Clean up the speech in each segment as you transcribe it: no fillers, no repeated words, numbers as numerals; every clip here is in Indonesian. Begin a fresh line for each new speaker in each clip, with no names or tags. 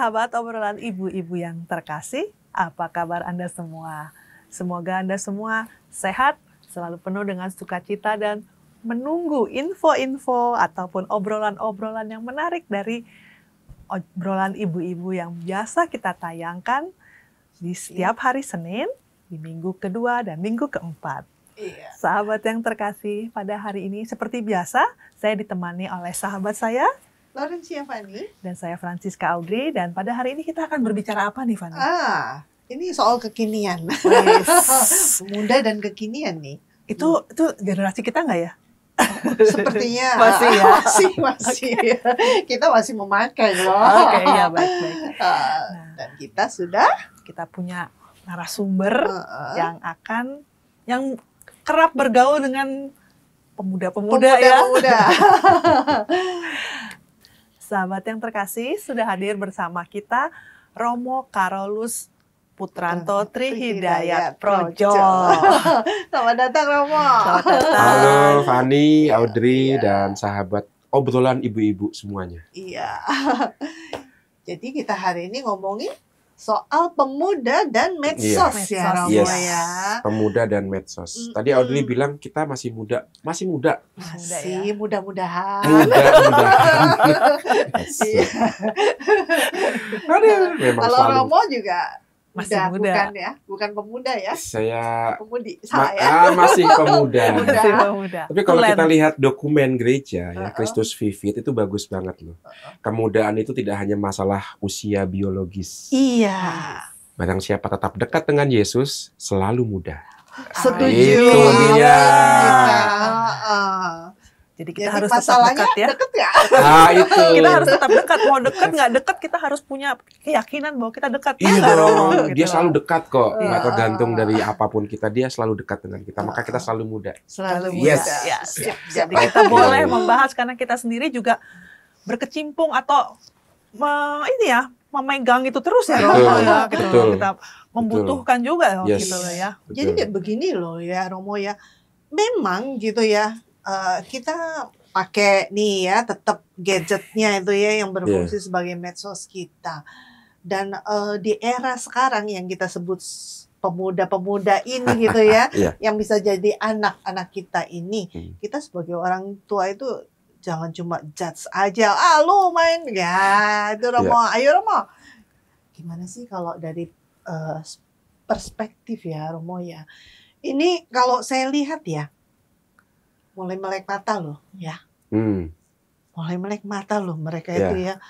sahabat obrolan ibu-ibu yang terkasih, apa kabar Anda semua? Semoga Anda semua sehat, selalu penuh dengan sukacita dan menunggu info-info ataupun obrolan-obrolan yang menarik dari obrolan ibu-ibu yang biasa kita tayangkan di setiap hari Senin, di minggu kedua dan minggu keempat.
Iya.
Sahabat yang terkasih, pada hari ini seperti biasa, saya ditemani oleh sahabat saya,
Laurencia Fanny.
dan saya Francisca Audrey, dan pada hari ini kita akan berbicara apa nih, Fanny?
Ini soal kekinian. Pemuda dan kekinian nih.
Itu generasi kita nggak ya?
Sepertinya
Masih ya?
masih. Kita masih memakai loh.
Oke, ya baik-baik.
Dan kita sudah
Kita punya narasumber yang kerap bergaul dengan pemuda-pemuda ya. Sahabat yang terkasih, sudah hadir bersama kita Romo Karolus Putranto Trihidayat Projo.
Selamat datang Romo.
Selamat datang.
Halo Fanny, Audrey, dan sahabat obrolan ibu-ibu semuanya.
Iya. Jadi kita hari ini ngomongin soal pemuda dan medsos ya Romo
Yes.
ya.
Pemuda dan medsos. Tadi Audrey bilang kita masih muda. Masih muda.
Masih mudah-mudahan.
Iya. Aduh, memang
Kalau
selalu.
Romo juga
Masih muda.
bukan ya, bukan pemuda ya,
Saya
pemudi. Salah ya.
masih pemuda.
Masih pemuda.
Tapi kalau
Tulen.
kita lihat dokumen gereja ya, Christus Vivit itu bagus banget loh. Kemudaan itu tidak hanya masalah usia biologis.
Iya.
Barang siapa tetap dekat dengan Yesus, selalu muda.
Setuju.
Itu dia.
Jadi kita
Jadi
harus tetap
masalahnya
dekat ya.
deket ya.
Nah, itu.
Kita harus tetap dekat. Mau dekat nggak dekat, kita harus punya keyakinan bahwa kita dekat.
Iya
nggak, Romo?
dong,
Gitu
dia
loh.
selalu dekat kok. Nggak
Iya.
tergantung dari apapun kita, dia selalu dekat dengan kita. Maka kita selalu muda.
Selalu muda.
Yes.
Ya,
Siap.
jadi kita boleh membahas karena kita sendiri juga berkecimpung atau memegang itu terus ya,
Betul,
Romo ya. Gitu.
betul.
Kita membutuhkan juga
Yes.
gitu loh ya.
Jadi kayak begini loh ya Romo ya. Memang gitu ya, kita pakai nih ya tetap gadgetnya itu ya yang berfungsi sebagai medsos kita. Dan di era sekarang yang kita sebut pemuda-pemuda ini gitu ya,
Iya.
yang bisa jadi anak-anak kita ini, kita sebagai orang tua itu jangan cuma judge aja. Lu main ya itu Romo. Ayo Romo. Gimana sih kalau dari perspektif ya Romo ya. Ini kalau saya lihat ya, mulai melek mata loh ya. Mulai melek mata loh mereka itu ya.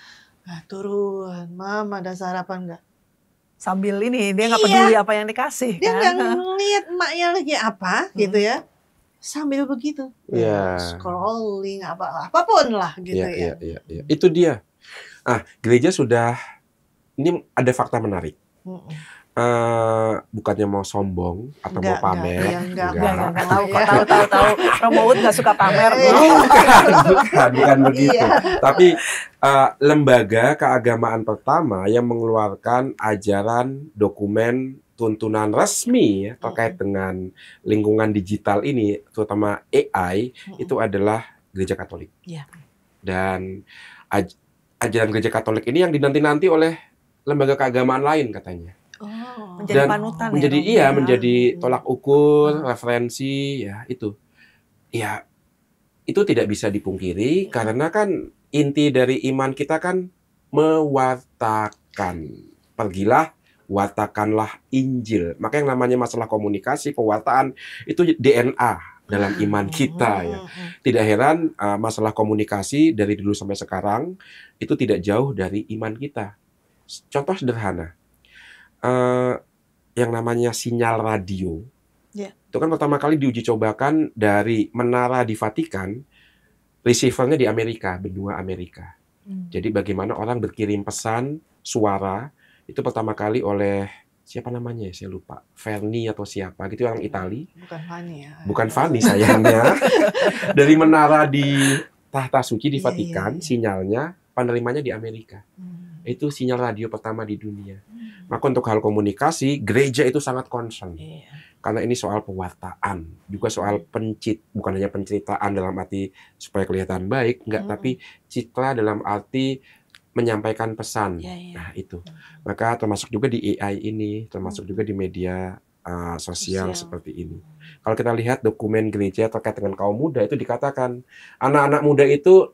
Turun, Mama ada sarapan nggak?
Sambil ini dia nggak peduli apa yang dikasih
Dia
kan.
nggak ngeliat emaknya lagi apa gitu ya. Sambil begitu, scrolling apapun lah gitu ya.
Iya. Itu dia. Gereja sudah, ini ada fakta menarik. Bukannya mau sombong atau mau pamer.
Enggak.
Tahu. Romo Wood nggak suka pamer.
Bukan begitu.
Iya.
Tapi lembaga keagamaan pertama yang mengeluarkan ajaran dokumen tuntunan resmi ya, terkait dengan lingkungan digital ini, terutama AI, itu adalah Gereja Katolik.
Iya.
Dan ajaran Gereja Katolik ini yang dinanti-nanti oleh lembaga keagamaan lain katanya.
Menjadi
Dan
panutan
menjadi
ya.
menjadi tolak ukur, referensi ya itu. Ya, itu tidak bisa dipungkiri karena kan inti dari iman kita kan mewartakan. Pergilah, wartakanlah Injil. Maka yang namanya masalah komunikasi, pewartaan itu DNA dalam iman kita ya. Tidak heran masalah komunikasi dari dulu sampai sekarang itu tidak jauh dari iman kita. Contoh sederhana. Yang namanya sinyal radio, itu kan pertama kali diuji cobakan dari menara di Vatikan, receivernya di Amerika, benua Amerika. Jadi bagaimana orang berkirim pesan, suara, itu pertama kali oleh, siapa namanya ya, saya lupa, Ferni atau siapa, gitu orang Itali.
Bukan Fanny ya.
Bukan Fanny sayangnya. Dari menara di Tahta Suci di Vatikan, sinyalnya, penerimanya di Amerika. Itu sinyal radio pertama di dunia. Maka untuk hal komunikasi, gereja itu sangat concern. Karena ini soal pewartaan, juga soal bukan hanya penceritaan dalam arti supaya kelihatan baik, enggak, tapi citra dalam arti menyampaikan pesan.
Ya.
Nah, itu. Maka termasuk juga di AI ini, termasuk juga di media sosial seperti ini. Kalau kita lihat dokumen gereja terkait dengan kaum muda, itu dikatakan anak-anak muda itu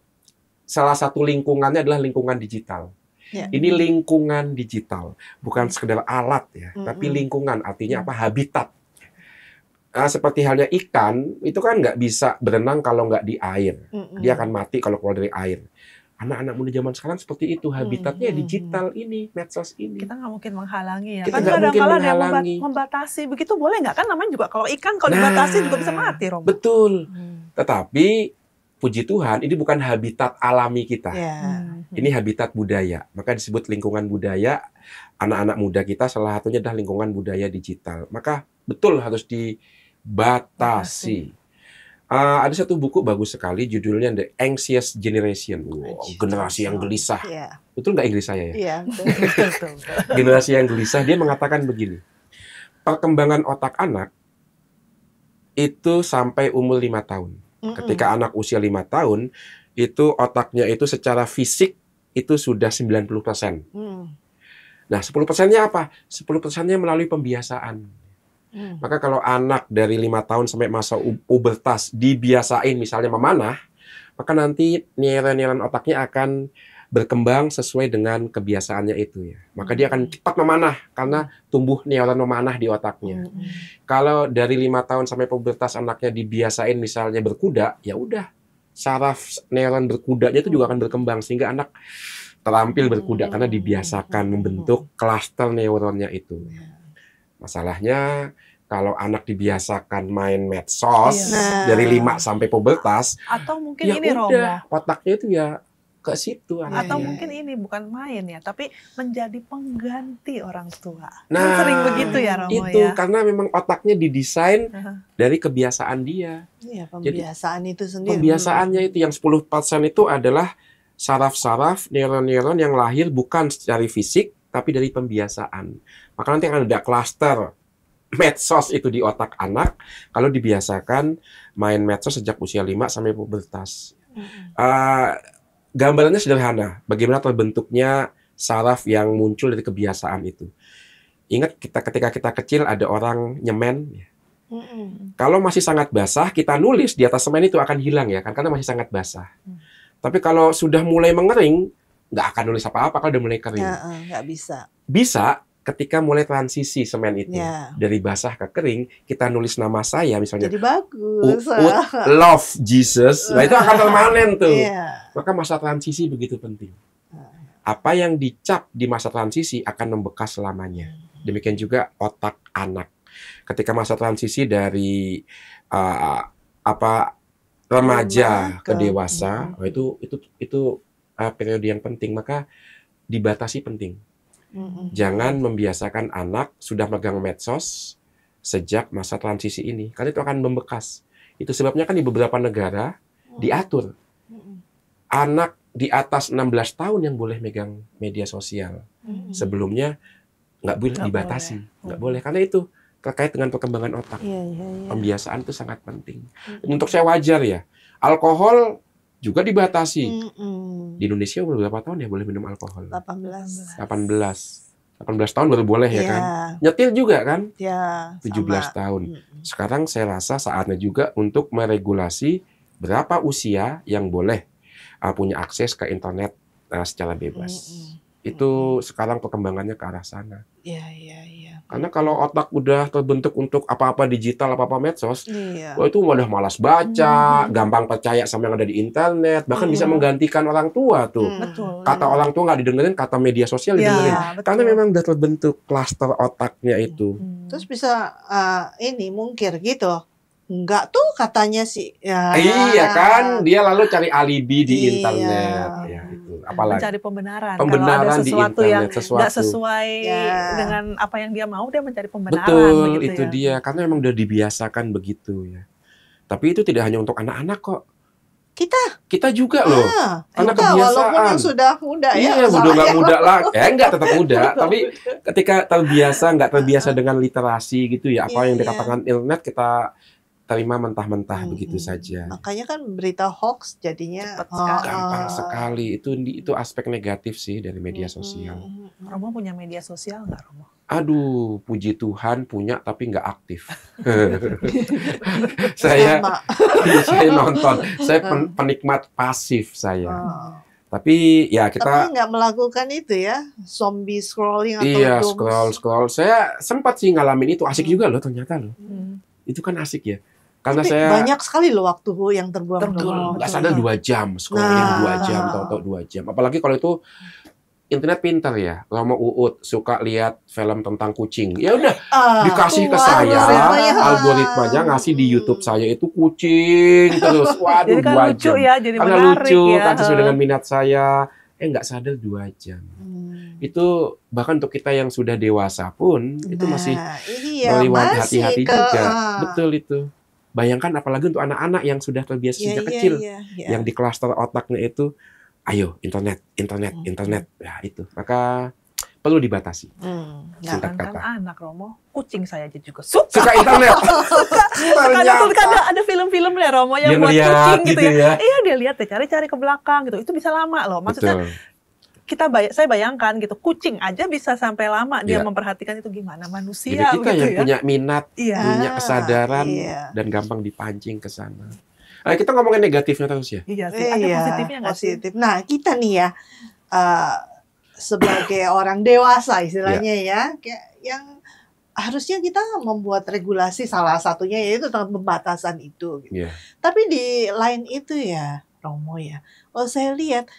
salah satu lingkungannya adalah lingkungan digital. Ini lingkungan digital, bukan sekedar alat ya, tapi lingkungan, artinya apa? Habitat. Seperti halnya ikan, itu kan nggak bisa berenang kalau nggak di air. Dia akan mati kalau keluar dari air. Anak-anak muda zaman sekarang seperti itu, habitatnya digital ini, medsos ini.
Kita nggak mungkin menghalangi ya.
Kita
Kan
nggak mungkin
kadang-kala ada yang
menghalangi.
membatasi, begitu boleh nggak? Kan namanya juga kalau ikan kalau dibatasi juga bisa mati, Romo.
Betul. Tetapi puji Tuhan, ini bukan habitat alami kita. Ini habitat budaya. Maka disebut lingkungan budaya. Anak-anak muda kita salah satunya adalah lingkungan budaya digital. Maka betul harus dibatasi. Ada satu buku bagus sekali, judulnya The Anxious Generation. Generasi yang gelisah. Betul nggak Inggris saya ya?
Iya,
Betul.
Generasi yang gelisah. Dia mengatakan begini, perkembangan otak anak itu sampai umur 5 tahun. Ketika anak usia 5 tahun, itu otaknya itu secara fisik itu sudah 90%. Nah, 10%-nya apa? 10%-nya melalui pembiasaan. Maka kalau anak dari 5 tahun sampai masa pubertas dibiasain misalnya memanah, maka nanti neuron-neuron otaknya akan berkembang sesuai dengan kebiasaannya itu ya. Maka dia akan cepat memanah karena tumbuh neuron memanah di otaknya. Kalau dari 5 tahun sampai pubertas anaknya dibiasain misalnya berkuda, ya udah saraf neuron berkudanya itu juga akan berkembang sehingga anak terampil berkuda karena dibiasakan membentuk klaster neuronnya itu. Masalahnya kalau anak dibiasakan main medsos dari 5 sampai pubertas,
atau mungkin
ya
ini Romo,
otaknya itu ya ke situ.
atau mungkin ini bukan main ya, tapi menjadi pengganti orang tua.
Nah,
Kan sering begitu ya Romo
itu
ya.
karena memang otaknya didesain dari kebiasaan dia.
Iya, pembiasaan itu sendiri.
Pembiasaannya itu yang 10% itu adalah saraf-saraf neuron-neuron yang lahir bukan secara fisik tapi dari pembiasaan. Maka nanti akan ada klaster medsos itu di otak anak kalau dibiasakan main medsos sejak usia 5 sampai pubertas. Gambarannya sederhana, bagaimana terbentuknya saraf yang muncul dari kebiasaan itu. Ingat ketika kita kecil ada orang nyemen, kalau masih sangat basah kita nulis di atas semen itu akan hilang ya kan, karena masih sangat basah. Tapi kalau sudah mulai mengering, nggak akan nulis apa-apa kalau udah mulai kering.
Nggak bisa.
Bisa ketika mulai transisi semen itu dari basah ke kering, kita nulis nama saya misalnya.
Jadi bagus.
Love Jesus. Nah itu akan permanen tuh. Maka masa transisi begitu penting. Apa yang dicap di masa transisi akan membekas selamanya. Demikian juga otak anak. Ketika masa transisi dari remaja ke dewasa, itu periode yang penting. Maka dibatasi penting. Jangan membiasakan anak sudah megang medsos sejak masa transisi ini, karena itu akan membekas. Itu sebabnya kan di beberapa negara diatur anak di atas 16 tahun yang boleh megang media sosial. Sebelumnya nggak boleh dibatasi, nggak boleh, karena itu terkait dengan perkembangan otak. Pembiasaan itu sangat penting. Untuk saya wajar ya, alkohol juga dibatasi. Di Indonesia beberapa tahun ya boleh minum alkohol? 18 tahun baru boleh ya kan? Nyetir juga kan? 17 tahun. Sekarang saya rasa saatnya juga untuk meregulasi berapa usia yang boleh punya akses ke internet secara bebas. Itu sekarang perkembangannya ke arah sana. Karena kalau otak udah terbentuk untuk apa-apa digital, apa-apa medsos, wah itu udah malas baca, gampang percaya sama yang ada di internet, bahkan bisa menggantikan orang tua tuh. Kata orang tua nggak didengerin, kata media sosial didengerin. Karena memang udah terbentuk klaster otaknya itu.
Terus bisa ini mungkir gitu. Enggak tuh katanya sih.
Iya kan, dia lalu cari alibi di internet. Ya, itu. Apalagi
mencari pembenaran.
Kalau ada
sesuatu
di
yang
internet,
nggak sesuai dengan apa yang dia mau, dia mencari pembenaran.
Betul,
begitu
itu
ya.
dia. Karena memang udah dibiasakan begitu ya. Tapi itu tidak hanya untuk anak-anak kok. Kita juga loh. Karena kebiasaan.
Walaupun yang sudah muda ya.
Iya, udah nggak muda lah. Enggak, tetap muda. Tapi ketika nggak terbiasa dengan literasi gitu ya. Apa yang dikatakan internet kita terima mentah-mentah begitu saja.
Makanya kan berita hoax jadinya
Gampang sekali. Itu aspek negatif sih dari media sosial.
Romo punya media sosial nggak, Romo?
Aduh, puji Tuhan punya tapi nggak aktif. saya nonton, saya penikmat pasif saya. Tapi ya kita.
Tapi nggak melakukan itu ya, zombie scrolling atau
iya, scroll. Saya sempat sih ngalamin itu, asik juga loh ternyata loh. Itu kan asik ya. Karena
tapi
saya
banyak sekali loh waktu yang terbuang.
Nggak sadar 2 jam, scrolling 2 jam, tahu-tahu 2 jam. Apalagi kalau itu internet pintar ya. Romo Uut suka lihat film tentang kucing. Ya udah dikasih ke saya, algoritmanya ngasih di YouTube saya itu kucing terus. Waduh,
jadi kan
2
lucu
jam.
Ya, jadi
karena
menarik
lucu
ya.
kan sesuai dengan minat saya. Nggak sadar 2 jam. Itu bahkan untuk kita yang sudah dewasa pun itu masih melewati hati-hati juga. Betul itu. Bayangkan apalagi untuk anak-anak yang sudah terbiasa sejak kecil, yang di klaster otaknya itu, ayo internet. Ya itu, maka perlu dibatasi. Singkat kata.
Anak Romo, kucing saya aja juga suka
internet.
Kadang ada film-film ya Romo yang buat kucing gitu ya. Iya dia lihat deh, cari-cari ke belakang gitu. Itu bisa lama loh. Maksudnya saya bayangkan gitu, kucing aja bisa sampai lama dia memperhatikan itu gimana manusia.
Jadi kita yang punya minat, punya kesadaran, dan gampang dipancing ke sana. Nah, kita ngomongin negatifnya terus ya.
Iya sih, ada positifnya nggak sih?
Nah, kita nih ya, sebagai orang dewasa istilahnya ya, yang harusnya kita membuat regulasi, salah satunya yaitu tentang pembatasan itu. Gitu. Tapi di lain itu ya, Romo ya, saya lihat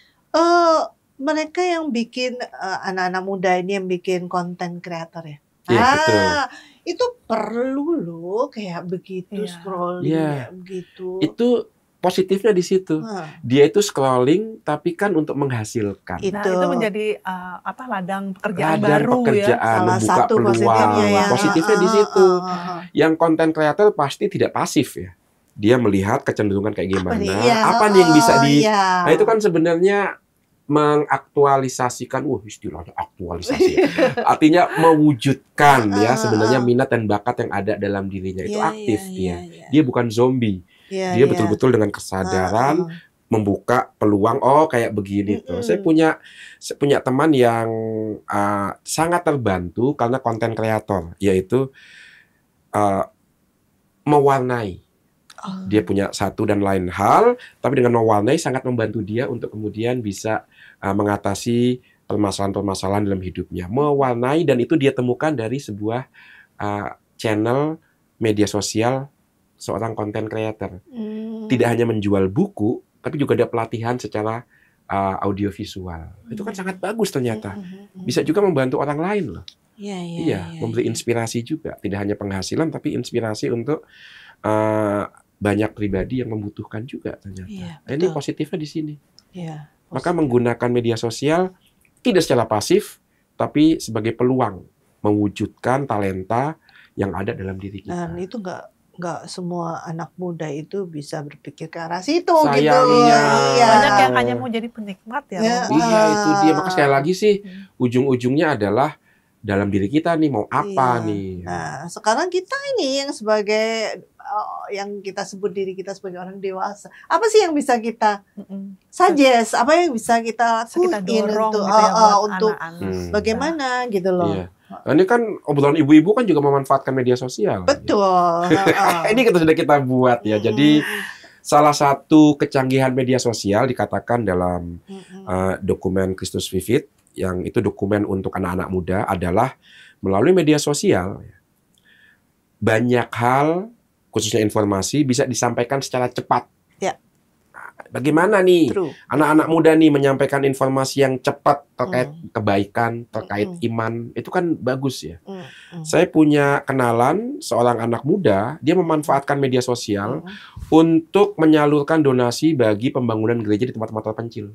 mereka yang bikin anak-anak muda ini yang bikin konten kreator ya.
Betul.
Itu perlu loh kayak begitu scrolling kayak begitu.
Itu positifnya di situ. Dia itu scrolling tapi kan untuk menghasilkan.
Nah, itu menjadi ladang pekerjaan baru
ya.
Salah
membuka
satu
peluang. Positifnya di situ. Yang konten kreator pasti tidak pasif ya. Dia melihat kecenderungan kayak gimana. Apa nih yang bisa Nah, itu kan sebenarnya mengaktualisasikan, istilahnya aktualisasi. Artinya mewujudkan ya sebenarnya minat dan bakat yang ada dalam dirinya itu aktif dia. Dia bukan zombie. Dia betul-betul dengan kesadaran membuka peluang kayak begini tuh. Saya punya teman yang sangat terbantu karena konten kreator, yaitu mewarnai. Dia punya satu dan lain hal, tapi dengan mewarnai sangat membantu dia untuk kemudian bisa mengatasi permasalahan-permasalahan dalam hidupnya. Mewarnai, dan itu dia temukan dari sebuah channel media sosial seorang content creator. Tidak hanya menjual buku, tapi juga ada pelatihan secara audiovisual. Itu kan sangat bagus ternyata. Bisa juga membantu orang lain loh. Memberi inspirasi juga. Tidak hanya penghasilan, tapi inspirasi untuk banyak pribadi yang membutuhkan juga ternyata. Ini positifnya di sini. Maka menggunakan media sosial tidak secara pasif, tapi sebagai peluang mewujudkan talenta yang ada dalam diri kita.
Dan itu nggak semua anak muda itu bisa berpikir ke arah situ.
Sayangnya.
Banyak yang hanya mau jadi penikmat ya.
Iya, itu dia. Maka sekali lagi sih ujung-ujungnya adalah dalam diri kita nih mau apa nih.
Nah, sekarang kita ini yang sebagai yang kita sebut diri kita sebagai orang dewasa, apa sih yang bisa kita suggest, apa yang bisa kita
dorong
untuk
gitu ya,
untuk bagaimana gitu loh.
Nah, ini kan obrolan ibu-ibu kan juga memanfaatkan media sosial.
Betul.
Ini sudah kita buat ya. Jadi salah satu kecanggihan media sosial dikatakan dalam dokumen Christus Vivit, yang itu dokumen untuk anak-anak muda, adalah melalui media sosial banyak hal, khususnya informasi, bisa disampaikan secara cepat. Bagaimana nih anak-anak muda nih menyampaikan informasi yang cepat terkait kebaikan, terkait iman, itu kan bagus ya. Saya punya kenalan seorang anak muda, dia memanfaatkan media sosial untuk menyalurkan donasi bagi pembangunan gereja di tempat-tempat terpencil.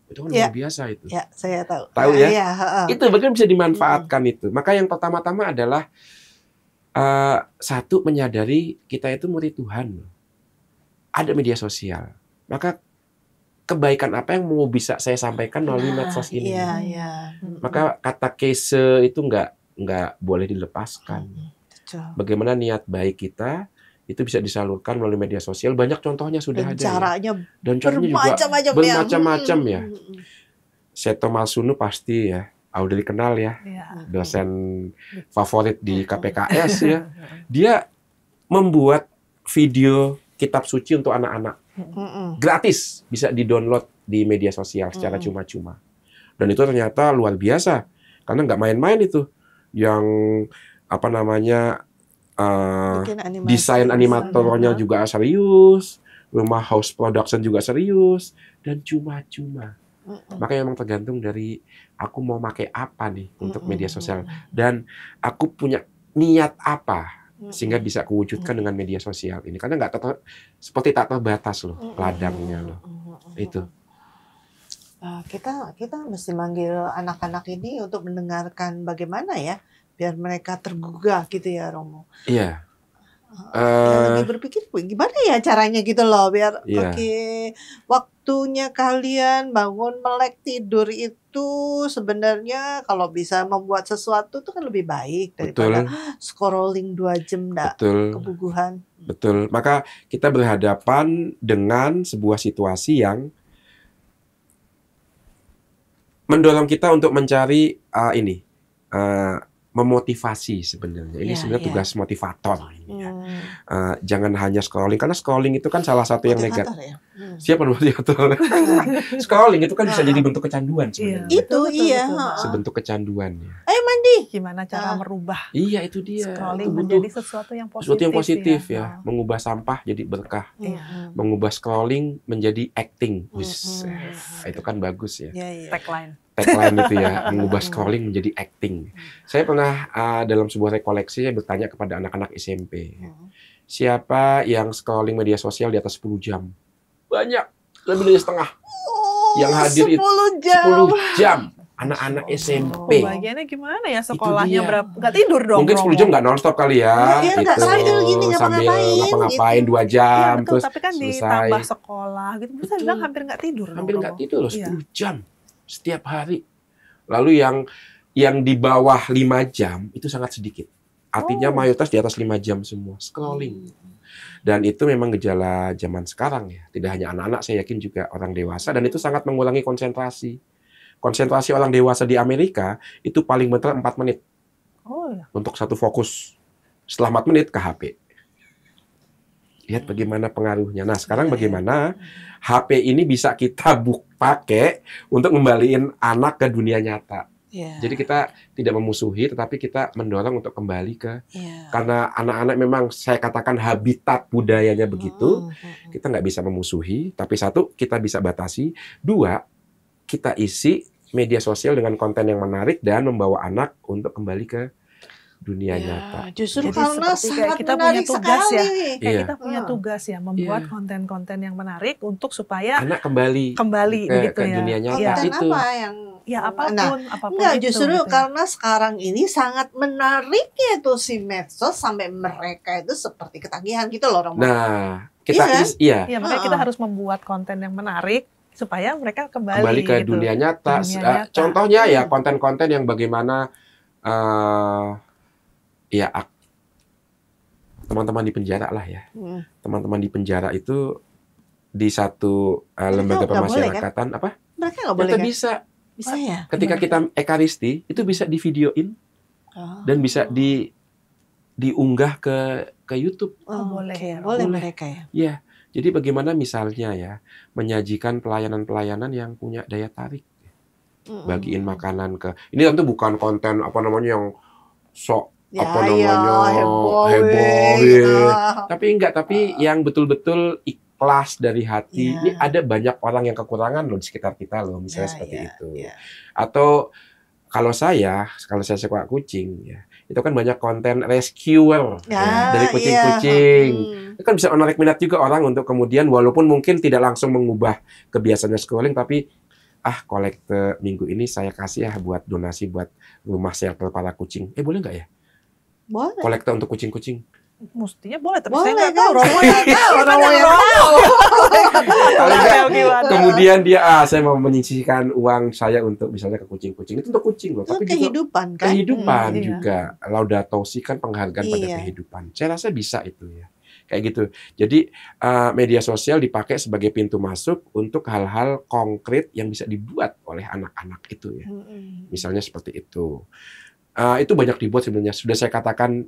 Itu kan luar biasa itu.
Ya, saya tahu.
Tahu ya? Itu bagaimana bisa dimanfaatkan itu. Maka yang pertama-tama adalah satu, menyadari kita itu murid Tuhan. Ada media sosial. Maka kebaikan apa yang mau bisa saya sampaikan melalui medsos ini? Maka kata kese itu nggak boleh dilepaskan. Bagaimana niat baik kita itu bisa disalurkan melalui media sosial. Banyak contohnya sudah
Dan
ada.
caranya
Dan caranya juga bermacam-macam ya. Seto Malsunu pasti ya, udah dikenal ya, dosen favorit di KPKS ya. Dia membuat video kitab suci untuk anak-anak. Gratis, bisa di-download di media sosial secara cuma-cuma. Dan itu ternyata luar biasa, karena nggak main-main itu. Yang apa namanya, desain animatornya juga serius, rumah house production juga serius, dan cuma-cuma. Makanya memang tergantung dari aku mau pakai apa nih untuk media sosial. Dan aku punya niat apa sehingga bisa kuwujudkan dengan media sosial ini. Karena seperti tak terbatas loh ladangnya loh. Itu.
Kita mesti manggil anak-anak ini untuk mendengarkan bagaimana ya biar mereka tergugah gitu ya, Romo.
Iya.
Lagi berpikir gimana ya caranya gitu loh biar waktunya kalian bangun melek tidur itu sebenarnya kalau bisa membuat sesuatu itu kan lebih baik daripada scrolling 2 jam kebuguhan.
Betul. Maka kita berhadapan dengan sebuah situasi yang mendorong kita untuk mencari memotivasi sebenarnya. Ini sebenarnya tugas motivator. Jangan hanya scrolling, karena scrolling itu kan salah satu yang negatif.
Ya?
Siapa motivator? Scrolling itu kan bisa jadi bentuk kecanduan sebenarnya.
Betul.
Sebentuk kecanduan.
Ayo mandi.
Gimana cara merubah?
Iya, itu dia.
Scrolling
itu
menjadi sesuatu yang positif.
Sesuatu yang positif ya. Mengubah sampah jadi berkah. Mengubah scrolling menjadi acting. Itu kan bagus ya.
Tagline
itu ya, mengubah scrolling menjadi acting. Saya pernah dalam sebuah rekoleksi saya bertanya kepada anak-anak SMP, siapa yang scrolling media sosial di atas 10 jam? Banyak, lebih dari setengah. Yang hadir 10 jam. Anak-anak SMP.
Bagiannya gimana ya sekolahnya berapa? Nggak tidur dong.
Mungkin 10 jam nggak nonstop kali ya. Gitu. Sambil ngapa-ngapain 2 jam.
Terus tapi kan ditambah sekolah gitu. Bisa bilang hampir nggak tidur.
Hampir nggak tidur loh, 10 jam. Setiap hari. Lalu yang di bawah 5 jam itu sangat sedikit. Artinya mayoritas di atas 5 jam semua scrolling. Dan itu memang gejala zaman sekarang ya. Tidak hanya anak-anak, saya yakin juga orang dewasa, dan itu sangat mengurangi konsentrasi. Konsentrasi orang dewasa di Amerika itu paling bentar 4 menit. Untuk satu fokus. Setelah 4 menit ke HP. Lihat bagaimana pengaruhnya. Nah, sekarang bagaimana HP ini bisa kita pakai untuk ngembaliin anak ke dunia nyata. Jadi kita tidak memusuhi, tetapi kita mendorong untuk kembali ke karena anak-anak memang saya katakan habitat budayanya begitu. Kita nggak bisa memusuhi, tapi satu kita bisa batasi, 2 kita isi media sosial dengan konten yang menarik dan membawa anak untuk kembali ke dunia nyata.
Justru karena sangat
kita punya tugas
sekali.
Kita punya tugas ya membuat konten-konten yang menarik untuk supaya
anak kembali
begitu
ke
ya.
dunia nyata.
Konten
itu.
apa yang
apapun
enggak,
itu,
justru
gitu.
karena sekarang ini sangat menariknya tuh si medsos sampai mereka itu seperti ketagihan gitu loh, Romo.
Nah, kita
makanya kita harus membuat konten yang menarik supaya mereka
kembali ke
gitu.
dunia nyata. Contohnya ya konten-konten yang bagaimana teman-teman di penjara lah ya. Teman-teman di penjara itu di satu lembaga pemasyarakatan
kan? Mereka nggak boleh kan? Bisa ya.
Ketika kita ekaristi itu bisa divideoin dan bisa diunggah ke YouTube.
Boleh mereka ya.
Ya, jadi bagaimana misalnya ya menyajikan pelayanan-pelayanan yang punya daya tarik, bagiin makanan ke. Ini tentu bukan konten yang sok heboh tapi yang betul-betul ikhlas dari hati. Ini ada banyak orang yang kekurangan loh di sekitar kita loh, misalnya seperti itu. Atau kalau saya suka kucing ya, itu kan banyak konten rescuer dari kucing-kucing. Itu kan bisa menarik minat juga orang untuk kemudian walaupun mungkin tidak langsung mengubah kebiasaannya scrolling, tapi kolekte minggu ini saya kasih ya buat donasi buat rumah shelter para kucing. Boleh nggak ya?
Boleh.
Kolekte untuk kucing-kucing.
Mestinya boleh, tapi
boleh,
saya nggak tahu.
Romo nggak tahu.
Kemudian dia, saya mau menyisihkan uang saya untuk misalnya ke kucing-kucing. Itu untuk kucing loh. Tapi
kehidupan
juga,
kan?
Kehidupan juga. Laudato Si kan penghargaan pada kehidupan. Saya rasa bisa itu ya. kayak gitu. Jadi media sosial dipakai sebagai pintu masuk untuk hal-hal konkret yang bisa dibuat oleh anak-anak itu ya. Misalnya seperti itu. Itu banyak dibuat sebenarnya. Sudah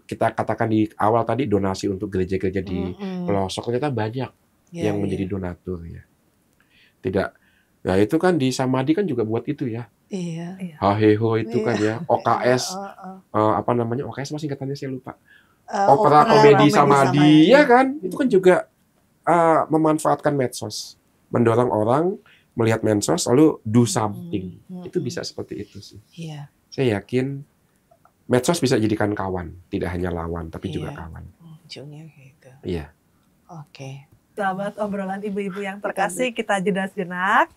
kita katakan di awal tadi, donasi untuk gereja-gereja di pelosok ternyata banyak yang menjadi donatur ya. Tidak, ya itu kan di Samadhi kan juga buat itu ya.
Iya.
Haheho itu kan ya. OKS, apa namanya? OKS masih singkatannya saya lupa. Opera komedi Samadhi ya kan. Itu kan juga memanfaatkan medsos, mendorong orang melihat medsos lalu do something. Itu bisa seperti itu sih.
Iya.
Saya yakin medsos bisa jadikan kawan, tidak hanya lawan, tapi juga kawan.
Ujungnya gitu.
Iya.
Oke.
Sahabat obrolan ibu-ibu yang terkasih, kita jeda sejenak.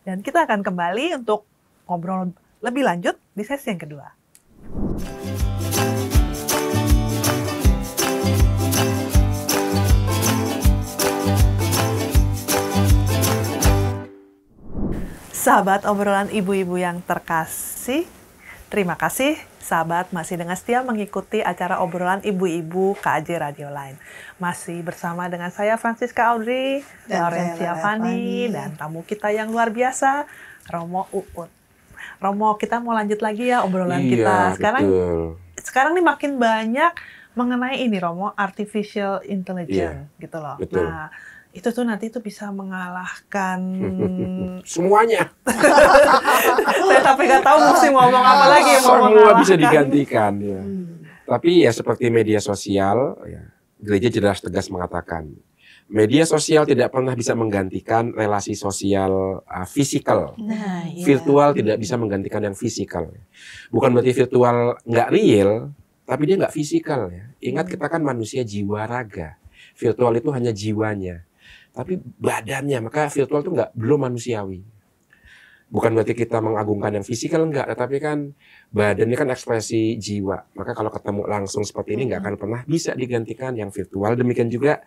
Dan kita akan kembali untuk ngobrol lebih lanjut di sesi yang kedua. Sahabat obrolan ibu-ibu yang terkasih, terima kasih sahabat masih dengan setia mengikuti acara obrolan ibu-ibu KAJ Radio Line. Masih bersama dengan saya Francisca Audrey, Laurencia Fani, dan tamu kita yang luar biasa, Romo Uut. Romo, kita mau lanjut lagi ya obrolan kita. Sekarang nih makin banyak mengenai ini Romo, artificial intelligence gitu loh.
Betul.
Nah, itu tuh nanti tuh bisa mengalahkan
semuanya.
Saya tapi nggak tahu mesti ngomong apa lagi.
Semua bisa digantikan ya. Tapi ya seperti media sosial, ya, gereja jelas tegas mengatakan media sosial tidak pernah bisa menggantikan relasi sosial fisikal. Virtual tidak bisa menggantikan yang fisikal. Bukan berarti virtual nggak real, tapi dia nggak fisikal ya. Ingat kita kan manusia jiwa raga. Virtual itu hanya jiwanya. Tapi badannya, maka virtual itu belum manusiawi. Bukan berarti kita mengagungkan yang fisikal, enggak. Tetapi kan badannya kan ekspresi jiwa. Maka kalau ketemu langsung seperti ini nggak akan pernah bisa digantikan yang virtual. Demikian juga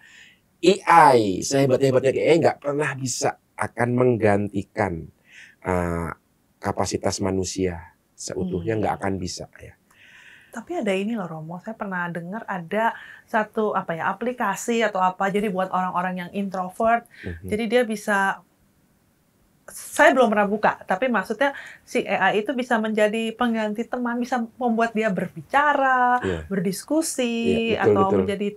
AI, sehebat-hebatnya AI nggak pernah bisa akan menggantikan kapasitas manusia seutuhnya, nggak akan bisa ya.
Tapi ada ini loh Romo, saya pernah dengar ada satu aplikasi atau apa, jadi buat orang-orang yang introvert, jadi dia bisa, saya belum pernah buka, tapi maksudnya si AI itu bisa menjadi pengganti teman, bisa membuat dia berbicara, berdiskusi, atau menjadi,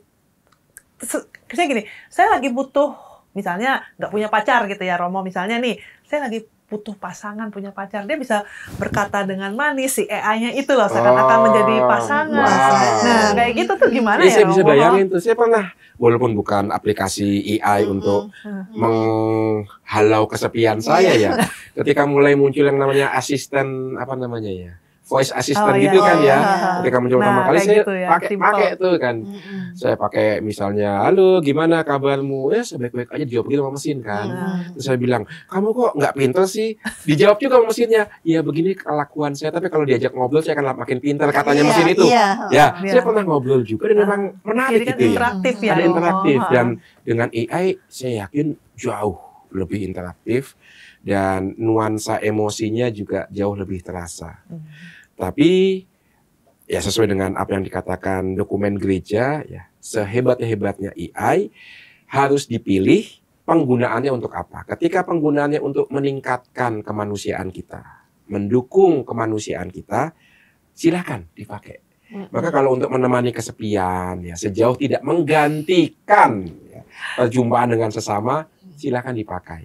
saya gini, saya lagi butuh, misalnya nggak punya pacar gitu ya Romo, misalnya nih, saya lagi butuh pasangan, punya pacar, dia bisa berkata dengan manis, si AI-nya itu loh seakan-akan menjadi pasangan. Nah, kayak gitu tuh gimana ya?
Saya bisa bayangin tuh, saya pernah, walaupun bukan aplikasi AI untuk menghalau kesepian saya ya, ketika mulai muncul yang namanya asisten, apa namanya ya, voice assistant gitu kan ya. Ketika muncul pertama kali saya gitu ya, pakai tuh kan. Saya pakai misalnya, halo gimana kabarmu? Ya sebaik-baik aja, dijawab gitu sama mesin kan. Terus saya bilang, kamu kok nggak pinter sih? Dijawab juga sama mesinnya. Iya begini kelakuan saya, tapi kalau diajak ngobrol saya akan makin pinter, katanya mesin itu. Ya, saya pernah ngobrol juga dan memang menarik gitu ya.
Interaktif ya.
Ada interaktif dan dengan AI saya yakin jauh lebih interaktif dan nuansa emosinya juga jauh lebih terasa. Tapi ya sesuai dengan apa yang dikatakan dokumen gereja, ya sehebat-hebatnya AI harus dipilih penggunaannya untuk apa. Ketika penggunaannya untuk meningkatkan kemanusiaan kita, mendukung kemanusiaan kita, silakan dipakai. Maka kalau untuk menemani kesepian, ya sejauh tidak menggantikan ya, perjumpaan dengan sesama, silakan dipakai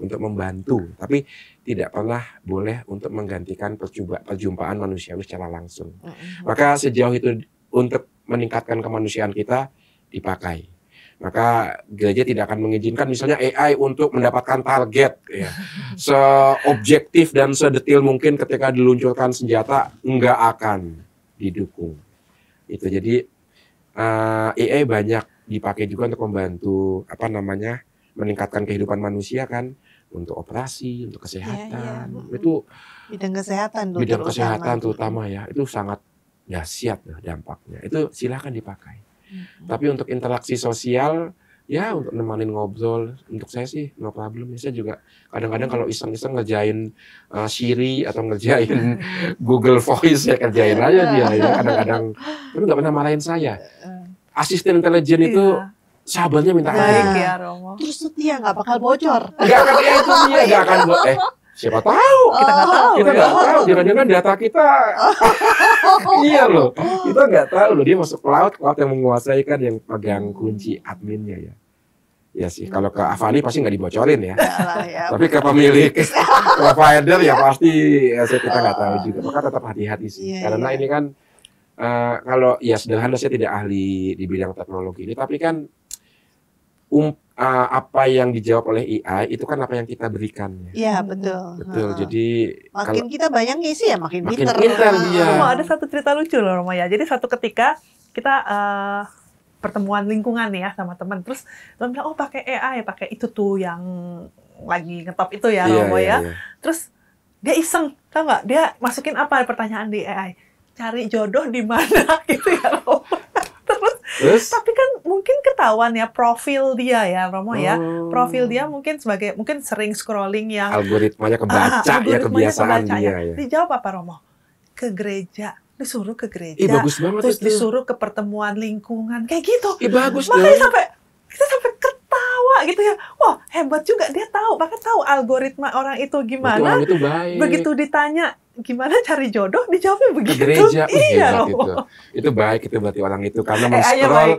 untuk membantu. Tapi tidak pernah boleh untuk menggantikan perjumpaan manusiawi secara langsung. Maka sejauh itu untuk meningkatkan kemanusiaan kita dipakai. Maka gereja tidak akan mengizinkan misalnya AI untuk mendapatkan target ya. Seobjektif dan sedetil mungkin ketika diluncurkan senjata, enggak akan didukung. Itu jadi AI banyak dipakai juga untuk membantu meningkatkan kehidupan manusia kan. Untuk operasi, untuk kesehatan, itu
bidang kesehatan
terutama ya, itu sangat dahsyat dampaknya. Itu silakan dipakai. Tapi untuk interaksi sosial, ya untuk nemanin ngobrol, untuk saya sih no problem. Saya juga kadang-kadang kalau iseng-iseng ngerjain Siri atau ngerjain Google Voice, ya kerjain aja dia. Ya, kadang-kadang, tapi nggak pernah marahin saya. Asisten intelijen itu sabarnya minta
Baik
ampun.
ya Romo.
Terus setia nggak bakal bocor.
Nggak akan ya itu dia, nggak akan siapa tahu.
Kita nggak tahu.
Kita nggak tahu, jangan-jangan data kita. Iya loh, kita nggak tahu loh, dia masuk cloud yang menguasai kan, yang pegang kunci adminnya ya. Ya sih, kalau ke Avani pasti nggak dibocorin ya.
Ya.
Tapi ke pemilik provider ya pasti kita nggak tahu juga. Maka tetap hati-hati sih. Karena ini kan kalau ya sederhana, saya tidak ahli di bidang teknologi ini, tapi kan apa yang dijawab oleh AI itu kan apa yang kita berikan ya.
Iya betul.
Betul. Jadi
makin kita banyak ngisi ya makin pintar
dia.
Romo, ada satu cerita lucu loh Romo ya. Jadi satu ketika kita pertemuan lingkungan nih ya sama teman, terus teman bilang, oh pakai AI, pakai itu tuh yang lagi ngetop itu ya Romo ya. Terus dia iseng, tau nggak? Dia masukin apa pertanyaan di AI? Cari jodoh di mana gitu ya Romo. Terus tapi kan mungkin ketahuan ya profil dia ya Romo ya. Profil dia mungkin sering scrolling yang
algoritmanya kebaca ya, kebiasaan dia ya.
Dijawab apa Romo? Ke gereja. Disuruh ke gereja,
bagus banget
terus
itu.
Disuruh ke pertemuan lingkungan, kayak gitu.
Bagus.
Makanya kita sampai ketawa gitu ya. Wah hebat juga, dia tahu, bahkan tahu algoritma orang itu gimana.
Itu baik.
Begitu ditanya gimana cari jodoh, dijawabnya begitu.
Ke gereja,
iya
itu baik, itu berarti orang itu karena men-scroll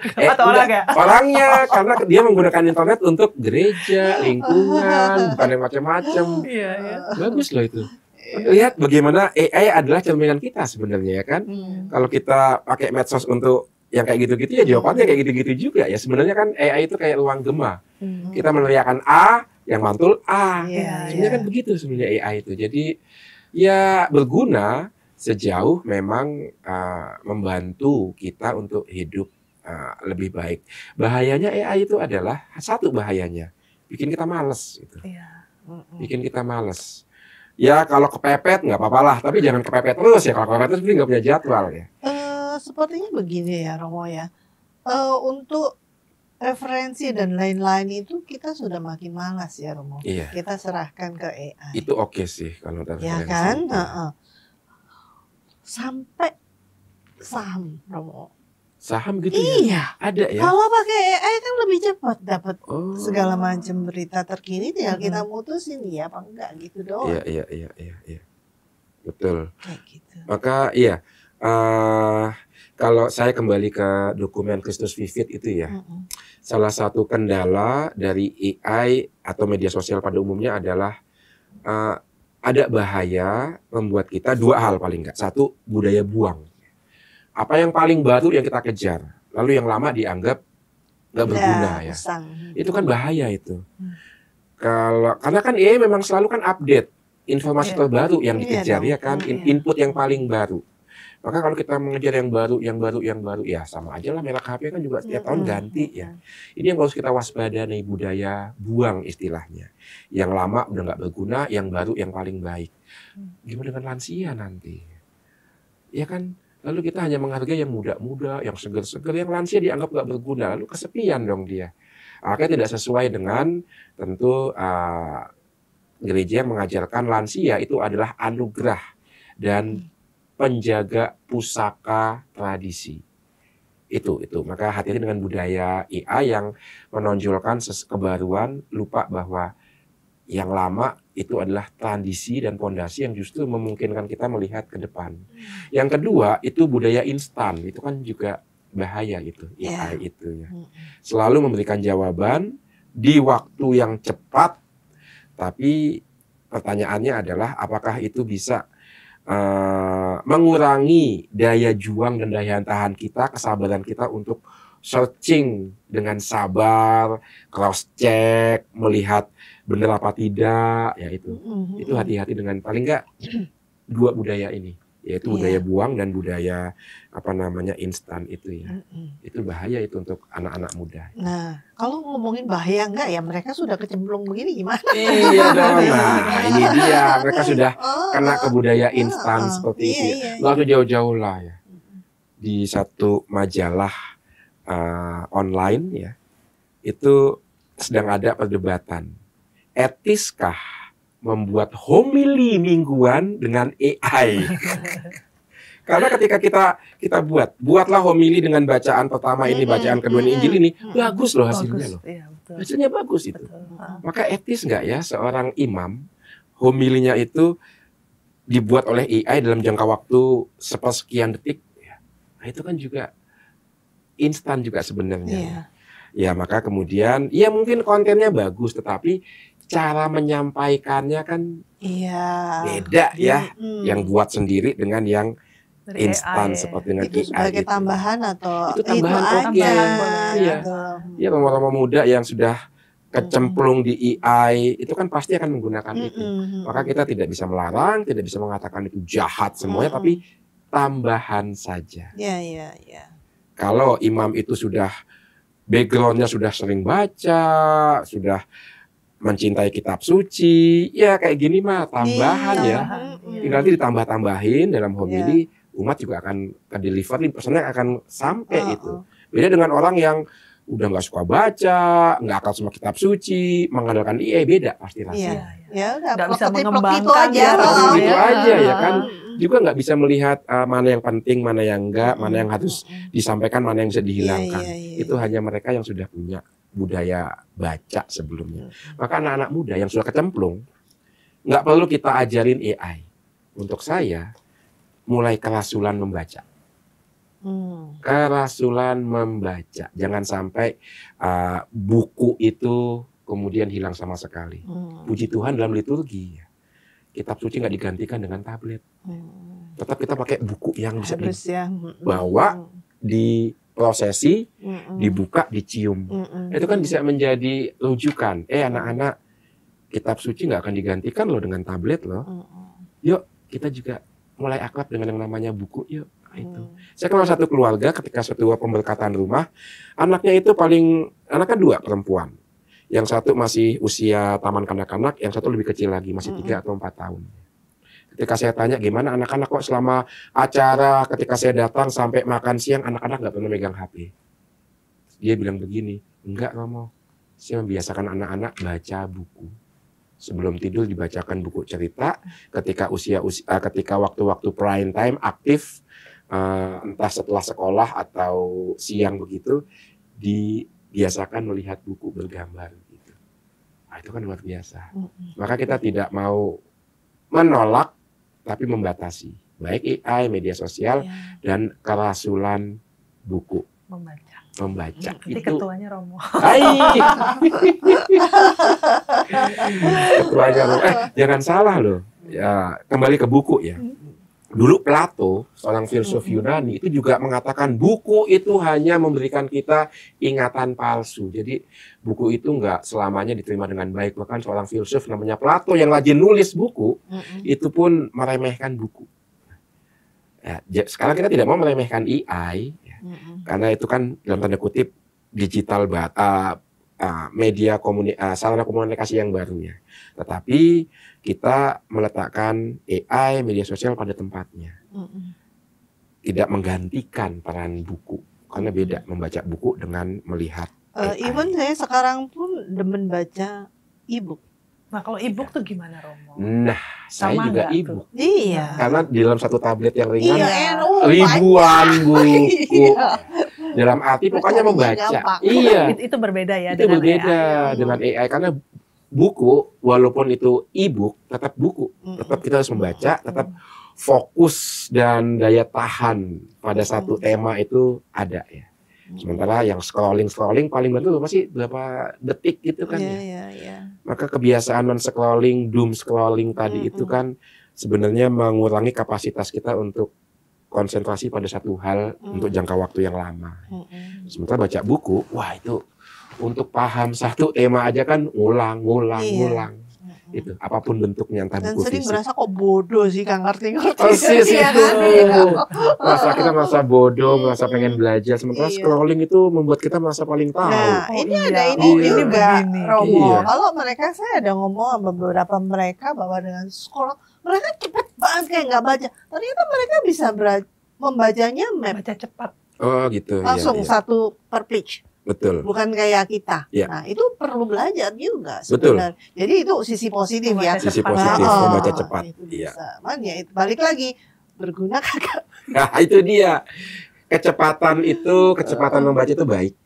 orangnya
karena dia menggunakan internet untuk gereja, lingkungan, bukan yang macam-macam.
Iya.
Bagus loh itu. Lihat bagaimana AI adalah cerminan kita sebenarnya ya kan. Kalau kita pakai medsos untuk yang kayak gitu-gitu ya jawabannya kayak gitu-gitu juga ya. Sebenarnya kan AI itu kayak ruang gema. Kita meneriakan A, yang mantul A. Sebenarnya kan begitu sebenarnya AI itu. Jadi ya berguna sejauh memang membantu kita untuk hidup lebih baik. Bahayanya AI itu adalah satu bahayanya bikin kita malas gitu. Bikin kita malas. Ya kalau kepepet nggak apa-apa lah, tapi jangan kepepet terus ya. Kalau kepepet terus nggak punya jadwal ya.
Sepertinya begini ya Romo ya. Untuk referensi dan lain-lain itu kita sudah makin malas ya Romo.
Iya.
Kita serahkan ke AI.
Itu oke sih kalau referensi.
Ya kan? Sampai saham Romo.
Saham gitu
ya?
Ada ya?
Kalau pakai AI kan lebih cepat dapat segala macam berita terkini, tinggal kita mutusin ya apa enggak gitu doang.
Iya. Betul.
Kayak gitu.
Maka iya, kalau saya kembali ke dokumen Christus Vivid itu ya, salah satu kendala dari AI atau media sosial pada umumnya adalah ada bahaya membuat kita dua hal paling enggak. Satu, budaya buang. Apa yang paling baru yang kita kejar, lalu yang lama dianggap nggak berguna ya. Itu kan bahaya itu. Karena kan AI memang selalu kan update informasi terbaru yang dikejar ya kan, input yang paling baru. Maka kalau kita mengejar yang baru ya sama aja lah, merek HP kan juga setiap tahun ganti ya. Ini yang harus kita waspadai, budaya buang istilahnya. Yang lama udah nggak berguna, yang baru yang paling baik. Gimana dengan lansia nanti? Ya kan? Lalu kita hanya menghargai yang muda-muda, yang seger-seger, yang lansia dianggap nggak berguna, lalu kesepian dong dia. Akhirnya tidak sesuai dengan tentu gereja mengajarkan lansia itu adalah anugerah dan penjaga pusaka tradisi. Itu. Maka hati-hati dengan budaya AI yang menonjolkan kebaruan, lupa bahwa yang lama itu adalah tradisi dan fondasi yang justru memungkinkan kita melihat ke depan. Yang kedua, itu budaya instan. Itu kan juga bahaya gitu, AI itu ya. Selalu memberikan jawaban di waktu yang cepat, tapi pertanyaannya adalah apakah itu bisa mengurangi daya juang dan daya tahan kita, kesabaran kita untuk searching dengan sabar, cross check, melihat benar apa tidak, ya itu hati-hati dengan paling enggak dua budaya ini, yaitu budaya buang dan budaya instan itu ya. Itu bahaya itu untuk anak-anak muda.
Nah, kalau ngomongin bahaya enggak ya, mereka sudah kecemplung begini gimana?
Iya dong. Nah, ini dia, mereka sudah kena ke budaya instan seperti itu. Lalu jauh-jauh lah ya. Di satu majalah online ya, itu sedang ada perdebatan. Etiskah membuat homili mingguan dengan AI? Karena ketika kita buatlah homili dengan bacaan pertama ini, bacaan kedua ini, Injil ini, bagus loh hasilnya loh.
Iya, betul.
Hasilnya bagus itu.
Betul.
Maka etis nggak ya seorang imam homilinya itu dibuat oleh AI dalam jangka waktu sepersekian detik? Nah itu kan juga instan juga sebenarnya. Ya maka kemudian ya mungkin kontennya bagus, tetapi cara menyampaikannya kan beda ya. Yang buat sendiri dengan yang
Dari
instan
AI.
seperti dengan
Itu
AI.
sebagai
gitu.
tambahan atau
Itu tambahan oke. Iya. Ya romo-romo muda yang sudah kecemplung di AI itu kan pasti akan menggunakan itu. Maka kita tidak bisa melarang, tidak bisa mengatakan itu jahat semuanya, tapi tambahan saja.
Iya.
Kalau imam itu sudah backgroundnya sudah sering baca, sudah mencintai kitab suci, ya kayak gini mah tambahan ya. Tinggal nanti ditambah-tambahin dalam homili, umat juga akan deliver, pesannya akan sampai itu. Beda dengan orang yang udah nggak suka baca, nggak akal sama kitab suci, mengandalkan IA, beda pasti rasanya.
Ya udah,
Nggak bisa
plek-plek
mengembangkan
itu aja.
Itu aja ya kan. Juga nggak bisa melihat mana yang penting, mana yang enggak, mana yang harus disampaikan, mana yang bisa dihilangkan. Itu hanya mereka yang sudah punya budaya baca sebelumnya. Maka anak-anak muda yang sudah kecemplung, nggak perlu kita ajarin AI. Untuk saya, mulai kerasulan membaca. Kerasulan membaca. Jangan sampai buku itu kemudian hilang sama sekali. Puji Tuhan dalam liturgi, kitab suci nggak digantikan dengan tablet. Tetap kita pakai buku yang bisa dibawa, diprosesi, dibuka, dicium. Itu kan bisa menjadi rujukan. Anak-anak, kitab suci nggak akan digantikan loh dengan tablet loh. Yuk, kita juga mulai akrab dengan yang namanya buku, yuk. Itu. Saya kenal satu keluarga ketika setua pemberkatan rumah, anaknya itu anaknya 2 perempuan. Yang satu masih usia taman kanak-kanak, yang satu lebih kecil lagi, masih 3 atau 4 tahun. Ketika saya tanya gimana anak-anak kok selama acara, ketika saya datang sampai makan siang, anak-anak nggak pernah megang HP. Dia bilang begini, enggak Romo, saya membiasakan anak-anak baca buku. Sebelum tidur dibacakan buku cerita, ketika ketika waktu-waktu prime time aktif, entah setelah sekolah atau siang begitu, dibiasakan melihat buku bergambar gitu. Nah, itu kan luar biasa. Maka kita tidak mau menolak, tapi membatasi. Baik AI, media sosial, dan kerasulan buku. Membaca.
Nanti ketuanya Romo.
Ketuanya Romo. Jangan salah loh. Ya, kembali ke buku ya. Dulu Plato, seorang filsuf Yunani, itu juga mengatakan buku itu hanya memberikan kita ingatan palsu. Jadi buku itu nggak selamanya diterima dengan baik. Bahkan seorang filsuf namanya Plato yang rajin nulis buku, itu pun meremehkan buku. Ya, sekarang kita tidak mau meremehkan AI, ya, karena itu kan dalam tanda kutip digital media sarana komunikasi yang barunya. Tetapi kita meletakkan AI, media sosial pada tempatnya. Tidak menggantikan peran buku. Karena beda membaca buku dengan melihat AI.
Even saya sekarang pun demen baca e-book.
Nah kalau e-book tuh gimana Romo?
Nah, saya juga e-book.
Iya.
Karena di dalam satu tablet yang ringan,
ribuan
buku. Dalam arti pokoknya membaca. Iya.
Itu berbeda ya
itu
dengan
berbeda
AI.
dengan AI karena buku walaupun itu e-book tetap buku, tetap kita harus membaca, tetap fokus dan daya tahan pada satu tema itu ada ya. Sementara yang scrolling paling bantu masih berapa detik gitu kan ya. Maka kebiasaan non-scrolling, doom scrolling tadi itu kan sebenarnya mengurangi kapasitas kita untuk konsentrasi pada satu hal untuk jangka waktu yang lama. Sementara baca buku, wah itu untuk paham satu tema aja kan ngulang. Itu apapun bentuknya, entah
dan
buku
sering
fisik.
berasa kok bodoh sih, nggak ngerti.
Persis
Iya
itu.
kan?
Kita merasa bodoh, merasa pengen belajar. Sementara scrolling itu membuat kita merasa paling tahu.
Nah, ini ada
ini
juga,
begini.
Romo.
Iya.
Kalau saya ada ngomong sama beberapa mereka bahwa dengan sekolah mereka cepet banget kayak nggak baca. Ternyata mereka bisa membacanya
Baca cepat.
Oh gitu.
langsung
iya.
satu per page.
Betul.
Bukan kayak kita.
Iya.
Nah, itu perlu belajar juga
Betul.
sebenarnya. Jadi itu sisi positif ya.
Membaca
Sisi
cepat.
positif,
Nah,
membaca cepat.
Itu
Iya.
bisa. Man, ya, itu balik lagi berguna kagak?
Nah, itu dia. Kecepatan membaca itu baik.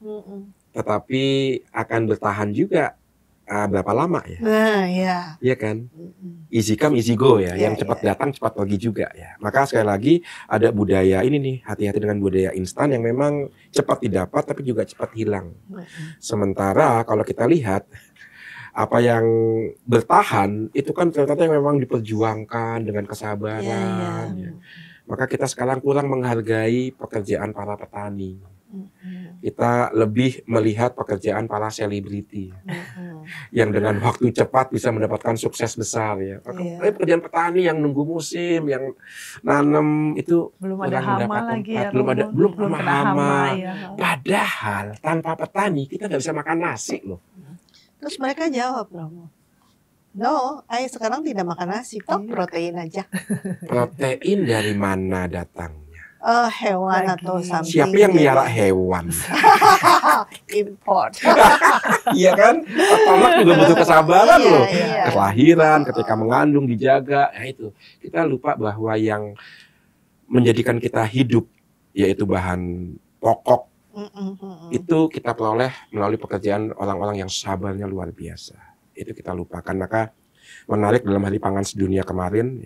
Tetapi akan bertahan juga berapa lama ya?
Nah, ya.
Iya kan? Easy come, easy go ya. Yang cepat datang, cepat pergi juga ya. Maka sekali lagi ada budaya ini nih, hati-hati dengan budaya instan yang memang cepat didapat tapi juga cepat hilang. Sementara kalau kita lihat apa yang bertahan itu kan ternyata yang memang diperjuangkan dengan kesabaran. Ya. Maka kita sekarang kurang menghargai pekerjaan para petani. Kita lebih melihat pekerjaan para selebriti yang dengan waktu cepat bisa mendapatkan sukses besar ya. Pekerjaan petani yang nunggu musim, yang nanam itu
belum ada hama lagi ya.
Belum kena hama.
Ya.
Padahal tanpa petani kita nggak bisa makan nasi loh.
Terus mereka jawab, Romo, no, saya sekarang tidak makan nasi, toh protein aja.
Protein dari mana datangnya?
Hewan atau something.
Siapa yang miara hewan?
Import.
Iya kan? Ternak juga butuh kesabaran loh. Kelahiran, ketika mengandung, dijaga. Ya itu. Kita lupa bahwa yang menjadikan kita hidup, yaitu bahan pokok, itu kita peroleh melalui pekerjaan orang-orang yang sabarnya luar biasa. Itu kita lupakan. Maka menarik dalam Hari Pangan Sedunia kemarin,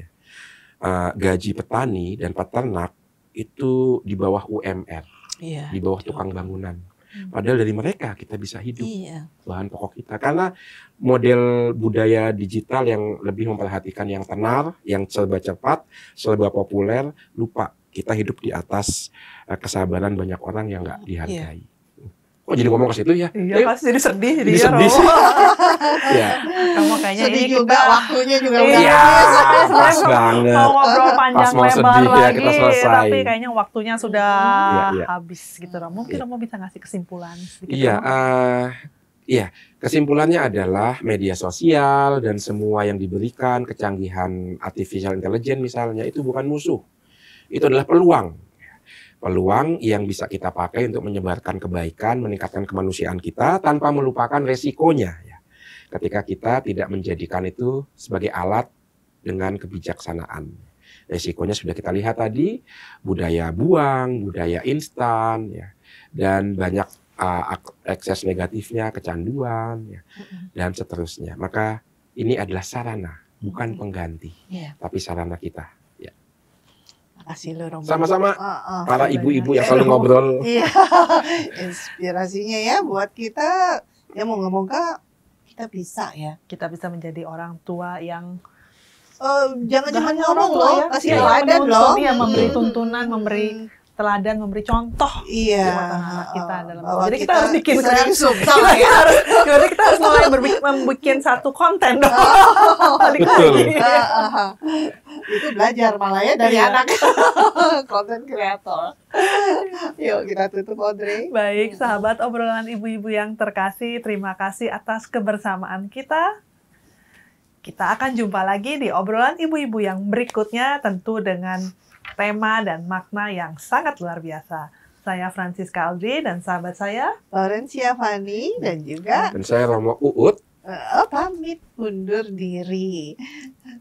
gaji petani dan peternak itu di bawah UMR, di bawah tukang bangunan. Padahal dari mereka kita bisa hidup, bahan pokok kita. Karena model budaya digital yang lebih memperhatikan yang tenar, yang serba cepat, serba populer, lupa kita hidup di atas kesabaran banyak orang yang nggak dihargai. Kok jadi ngomong ke situ ya?
Iya, pasti jadi sedih.
Jadi sedih.
Ya. Kamu kayaknya
sedih
ini
juga
kita,
waktunya juga
iya,
udah
pas banget.
Mau ngobrol panjang
mau
lebar
sedih,
lagi,
ya, kita selesai.
tapi kayaknya waktunya sudah habis gitu. Mungkin kamu bisa ngasih kesimpulan sedikit.
Iya, kesimpulannya adalah media sosial dan semua yang diberikan, kecanggihan artificial intelligence misalnya, itu bukan musuh. Itu adalah peluang. Peluang yang bisa kita pakai untuk menyebarkan kebaikan, meningkatkan kemanusiaan kita tanpa melupakan resikonya. Ya. Ketika kita tidak menjadikan itu sebagai alat dengan kebijaksanaan. Resikonya sudah kita lihat tadi, budaya buang, budaya instan, ya, dan banyak ekses negatifnya, kecanduan, ya, dan seterusnya. Maka ini adalah sarana, bukan pengganti, tapi sarana kita. Sama-sama para ibu-ibu yang selalu ngobrol.
Iya, inspirasinya ya buat kita. Ya moga-moga kita bisa ya.
Kita bisa menjadi orang tua yang
jangan cuma ngomong loh,
ya.
kasih teladan loh.
Iya, memberi tuntunan, memberi teladan, memberi contoh buat anak-anak kita dalam. Jadi kita harus bikin kita harus mulai membuat satu konten dong.
Betul.
Itu belajar malah ya dari anak konten kreator. Yuk kita tutup, Audrey.
Baik, sahabat obrolan ibu-ibu yang terkasih, terima kasih atas kebersamaan kita. Kita akan jumpa lagi di obrolan ibu-ibu yang berikutnya, tentu dengan tema dan makna yang sangat luar biasa. Saya Francisca Audrey dan sahabat saya
Laurencia Fani dan juga
dan saya Romo Uut.
Pamit undur diri.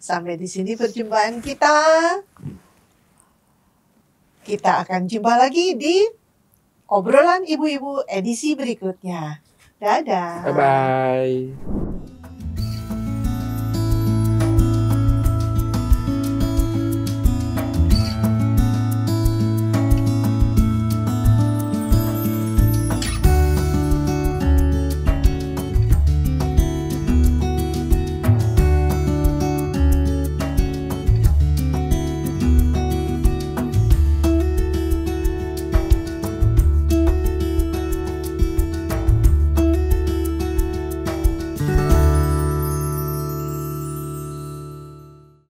Sampai di sini perjumpaan kita. Kita akan jumpa lagi di obrolan ibu-ibu edisi berikutnya. Dadah.
Bye-bye.